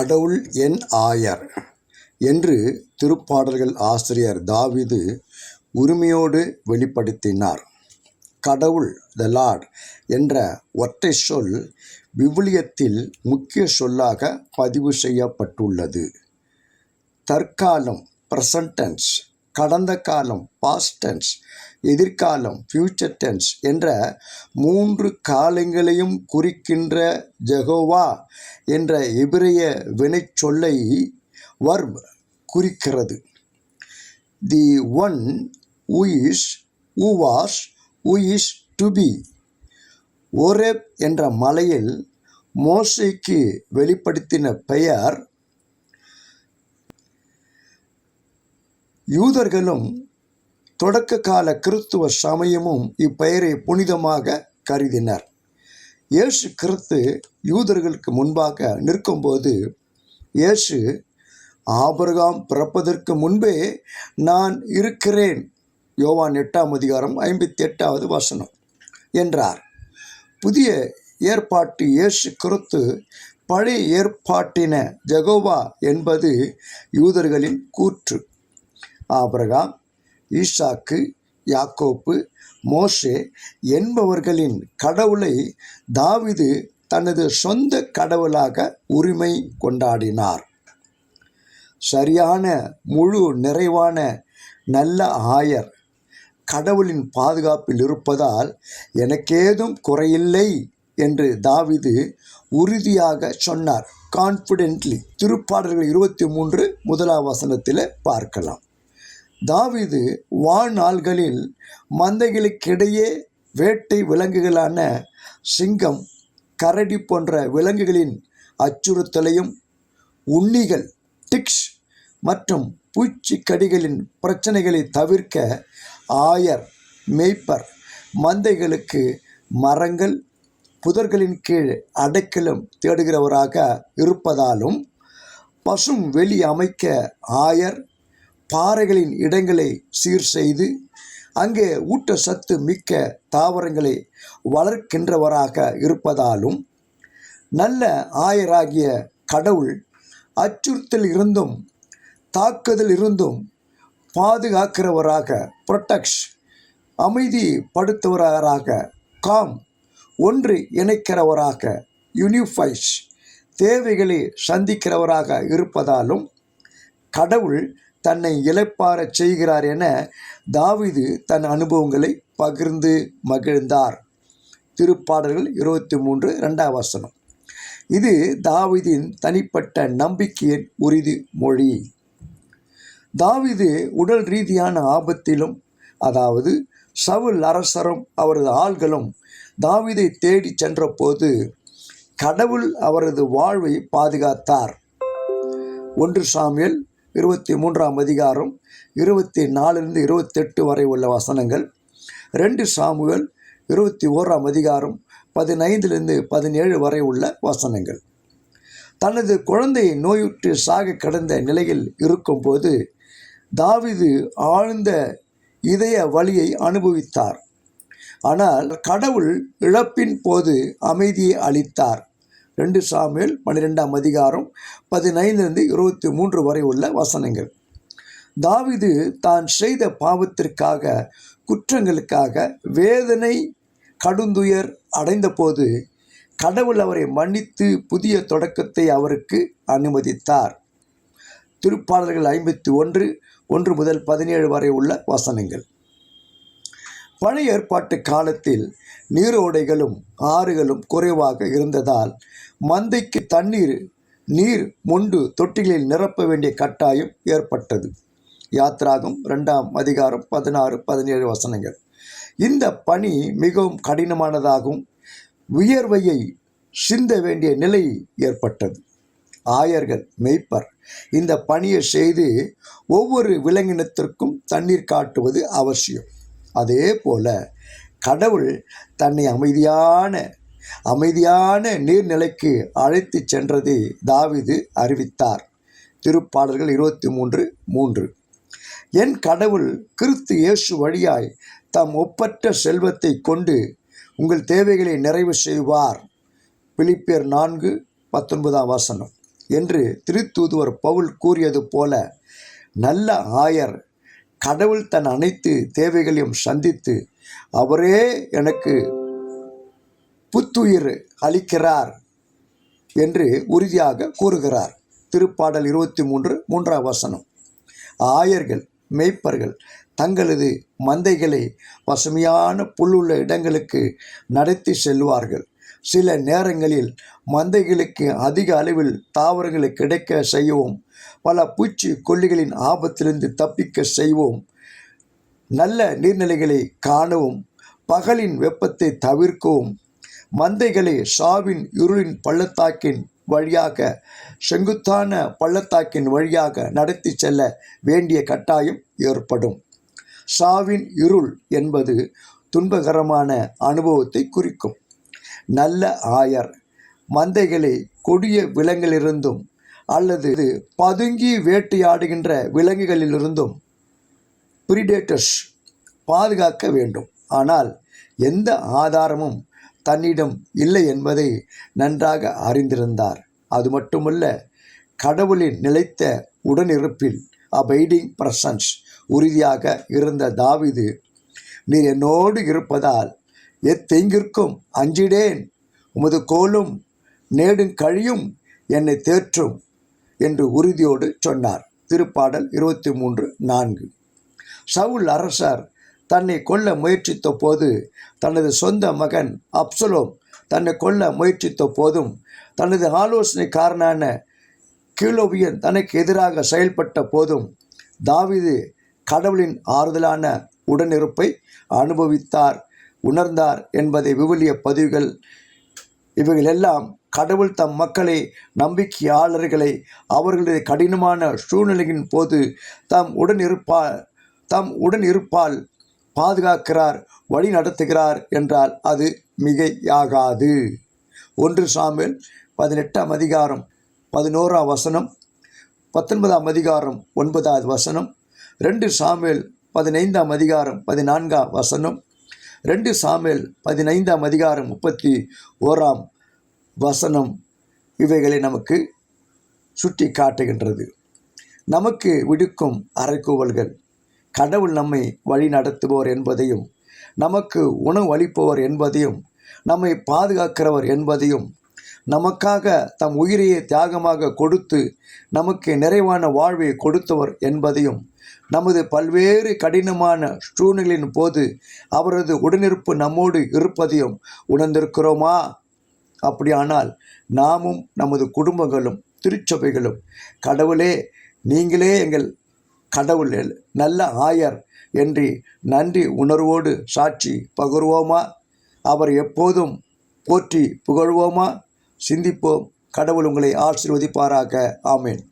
கடவுள் என் ஆயர் என்று திருப்பாடல்கள் ஆசிரியர் தாவீது உரிமையோடு வெளிப்படுத்தினார். கடவுள் த லார்ட் என்ற ஒற்றை சொல் விவிலியத்தில் முக்கிய சொல்லாக பதிவு செய்யப்பட்டுள்ளது. தற்காலம் பிரசன்ட் டென்ஸ், கடந்த காலம் பாஸ்ட் டென்ஸ், எதிர்காலம் ஃபியூச்சர் டென்ஸ் என்ற 3 காலங்களையும் குறிக்கின்ற ஜெகோவா என்ற எபிரேய வினைச்சொல்லை வர்ப் குறிக்கிறது. The one who is, who was, who is to be. Horeb என்ற மலையில் மோசேக்கு வெளிப்படுத்தின பெயர். யூதர்களும் தொடக்க கால கிறிஸ்துவ சமயமும் இப்பெயரை புனிதமாக கருதினர். இயேசு கிறிஸ்து யூதர்களுக்கு முன்பாக நிற்கும்போது இயேசு ஆபிரகாம் பிறப்பதற்கு முன்பே நான் இருக்கிறேன், யோவான் 8:58 என்றார். புதிய ஏற்பாட்டு இயேசு கிறிஸ்து பழைய ஏற்பாட்டின ஜெகோவா என்பது யூதர்களின் கூற்று. ஆபிரகாம், ஈசாக்கு, யாக்கோப்பு, மோசே என்பவர்களின் கடவுளை தாவீது தனது சொந்த கடவுளாக உரிமை கொண்டாடினார். சரியான முழு நிறைவான நல்ல ஆயர் கடவுளின் பாதுகாப்பில் இருப்பதால் எனக்கேதும் குறையில்லை என்று தாவீது உறுதியாக சொன்னார். கான்ஃபிடென்ட்லி. திருப்பாடல்கள் 23 பார்க்கலாம். தாவீது வாழ்நாள்களில் மந்தைகளுக்கிடையே வேட்டை விலங்குகளான சிங்கம், கரடி போன்ற விலங்குகளின் அச்சுறுத்தலையும், உண்ணிகள், டிக்ஸ் மற்றும் பூச்சிக்கடிகளின் பிரச்சனைகளை தவிர்க்க ஆயர், மேய்ப்பர் மந்தைகளுக்கு மரங்கள், புதர்களின் கீழ் அடைக்கலம் தேடுகிறவராக இருப்பதாலும், பசும் வெளி அமைக்க ஆயர் பாறைகளின் இடங்களை சீர் செய்து அங்கே ஊட்டச்சத்து மிக்க தாவரங்களை வளர்க்கின்றவராக இருப்பதாலும், நல்ல ஆயராகிய கடவுள் அச்சுறுத்தல் இருந்தும் தாக்குதல் இருந்தும் பாதுகாக்கிறவராக, புரொடெக்ட்ஸ், அமைதிப்படுத்துவராக, காம், ஒன்று இணைக்கிறவராக, யூனிஃபைஸ், தேவைகளை சந்திக்கிறவராக இருப்பதாலும் கடவுள் தன்னை இளைப்பாறச் செய்கிறார் என தாவீது தன் அனுபவங்களை பகிர்ந்து மகிழ்ந்தார். திருப்பாடல்கள் 23:2. இது தாவீதின் தனிப்பட்ட நம்பிக்கையின் உறுதிமொழி. தாவீது உடல் ரீதியான ஆபத்திலும், அதாவது சவுல் அரசரும் அவரது ஆள்களும் தாவீதை தேடி சென்ற போது கடவுள் அவரது வாழ்வை பாதுகாத்தார். 1 சாமுவேல் 23 24-28 வரை உள்ள வசனங்கள், 2 சாமுவேல் 21 15-17 வரை உள்ள வசனங்கள். தனது குழந்தை நோயுற்று சாக கிடந்த நிலையில் இருக்கும்போது தாவீது ஆழ்ந்த இதய வலியை அனுபவித்தார். ஆனால் கடவுள் இழப்பின் போது அமைதியை அளித்தார். 2 சாமுவேல் 12 15-23 வரை உள்ள வசனங்கள். தாவீது தான் செய்த பாவத்திற்காக, குற்றங்களுக்காக வேதனை கடுந்துயர் அடைந்தபோது கடவுள் அவரை மன்னித்து புதிய தொடக்கத்தை அவருக்கு அனுமதித்தார். திருப்பாடல்கள் 51:1-17 வரை உள்ள வசனங்கள். பழைய ஏற்பாட்டு காலத்தில் நீரோடைகளும் ஆறுகளும் குறைவாக இருந்ததால் மந்தைக்கு நீர் மொண்டு தொட்டிகளில் நிரப்ப வேண்டிய கட்டாயம் ஏற்பட்டது. யாத்ராகம் 2:16-17 வசனங்கள். இந்த பணி மிகவும் கடினமானதாகவும் வியர்வையை சிந்த வேண்டிய நிலை ஏற்பட்டது. ஆயர்கள், மேய்ப்பர் இந்த பணியை செய்து ஒவ்வொரு விலங்கினத்திற்கும் தண்ணீர் காட்டுவது அவசியம். அதே போல கடவுள் தன்னை அமைதியான நீர்நிலைக்கு அழைத்து சென்றதை தாவீது அறிவித்தார். திருப்பாடல்கள் 23:3. என் கடவுள் கிறிஸ்து இயேசு வழியாய் தம் ஒப்பற்ற செல்வத்தை கொண்டு உங்கள் தேவைகளை நிறைவு செய்வார். பிலிப்பியர் 4:19. என்று திருத்தூதுவர் பவுல் கூறியது போல நல்ல ஆயர் கடவுள் தன் அனைத்து தேவைகளையும் சந்தித்து அவரே எனக்கு புத்துயிர் அளிக்கிறார் என்று உறுதியாக கூறுகிறார். திருப்பாடல் 23 3ஆம் வசனம். ஆயர்கள் மேய்ப்பர்கள் தங்களது மந்தைகளை பசுமையான புல்லுள்ள இடங்களுக்கு நடத்தி செல்வார்கள். சில நேரங்களில் மந்தைகளுக்கு அதிக அளவில் தாவரங்களை கிடைக்க செய்யவும் பல பூச்சி கொல்லிகளின் ஆபத்திலிருந்து தப்பிக்க செய்வோம், நல்ல நீர்நிலைகளை காணவும் பகலின் வெப்பத்தை தவிர்க்கவும் மந்தைகளை சாவின் இருளின் பள்ளத்தாக்கின் வழியாக செங்குத்தான பள்ளத்தாக்கின் வழியாக நடத்தி செல்ல வேண்டிய கட்டாயம் ஏற்படும். சாவின் இருள் என்பது துன்பகரமான அனுபவத்தை குறிக்கும். நல்ல ஆயர் மந்தைகளை கொடிய விலங்கிலிருந்தும் அல்லது பதுங்கி வேட்டையாடுகின்ற விலங்குகளிலிருந்தும் பிரிடேட்டர்ஸ் பாதுகாக்க வேண்டும். ஆனால் எந்த ஆதாரமும் தன்னிடம் இல்லை என்பதை நன்றாக அறிந்திருந்தார். அது மட்டுமல்ல, கடவுளின் நிலைத்த உடனிருப்பில் அபைடிங் பிரசன்ஸ் உறுதியாக இருந்த தாவீது, நீர் என்னோடு இருப்பதால் எத்தெங்கிற்கும் அஞ்சிடேன், உமது கோலும் நேடுங்கழியும் என்னை தேற்றும் என்று உறுதியோடு சொன்னார். திருப்பாடல் 23:4. சவுல் அரசர் தன்னை கொல்ல முயற்சித்த போது, தனது சொந்த மகன் அப்சலோம் தன்னை கொல்ல முயற்சித்த போதும், தனது ஆலோசனைக்காரனான கீலோவியன் தனக்கு எதிராக செயல்பட்ட போதும் தாவீது கடவுளின் ஆறுதலான உடனிருப்பை அனுபவித்தார், உணர்ந்தார் என்பதை விவிலிய பதிவுகள் இவைகளெல்லாம் கடவுள் தம் மக்களை, நம்பிக்கையாளர்களை அவர்களது கடினமான சூழ்நிலையின் போது தம் உடனிருப்பால் பாதுகாக்கிறார், வழி நடத்துகிறார் என்றால் அது மிகையாகாது. 1 சாமுவேல் 18ஆம் அதிகாரம் 11ஆம் வசனம், 19ஆம் அதிகாரம் 9ஆவது வசனம், 2 சாமுவேல் 15ஆம் அதிகாரம் 14ஆம் வசனம், 2 சாமுவேல் 15ஆம் அதிகாரம் 31ஆம் வசனம் இவைகளை நமக்கு சுட்டி காட்டுகின்றது. நமக்கு விடுக்கும் அறைகூவல்கள் கடவுள் நம்மை வழி நடத்துபவர் என்பதையும், நமக்கு உணவு அளிப்பவர் என்பதையும், நம்மை பாதுகாக்கிறவர் என்பதையும், நமக்காக தம் உயிரையே தியாகமாக கொடுத்து நமக்கு நிறைவான வாழ்வை கொடுத்தவர் என்பதையும், நமது பல்வேறு கடினமான சூழ்நிலையின் போது அவரது உடனிருப்பு நம்மோடு இருப்பதையும் உணர்ந்திருக்கிறோமா? அப்படியானால் நாமும் நமது குடும்பங்களும் திருச்சபைகளும் கடவுளே, நீங்களே எங்கள் கடவுள், நல்ல ஆயர் என்று நன்றி உணர்வோடு சாட்சி பகர்வோமா? அவர் எப்போதும் போற்றி புகழ்வோமா? சிந்திப்போம். கடவுள் உங்களை ஆசீர்வதிப்பாராக. ஆமேன்.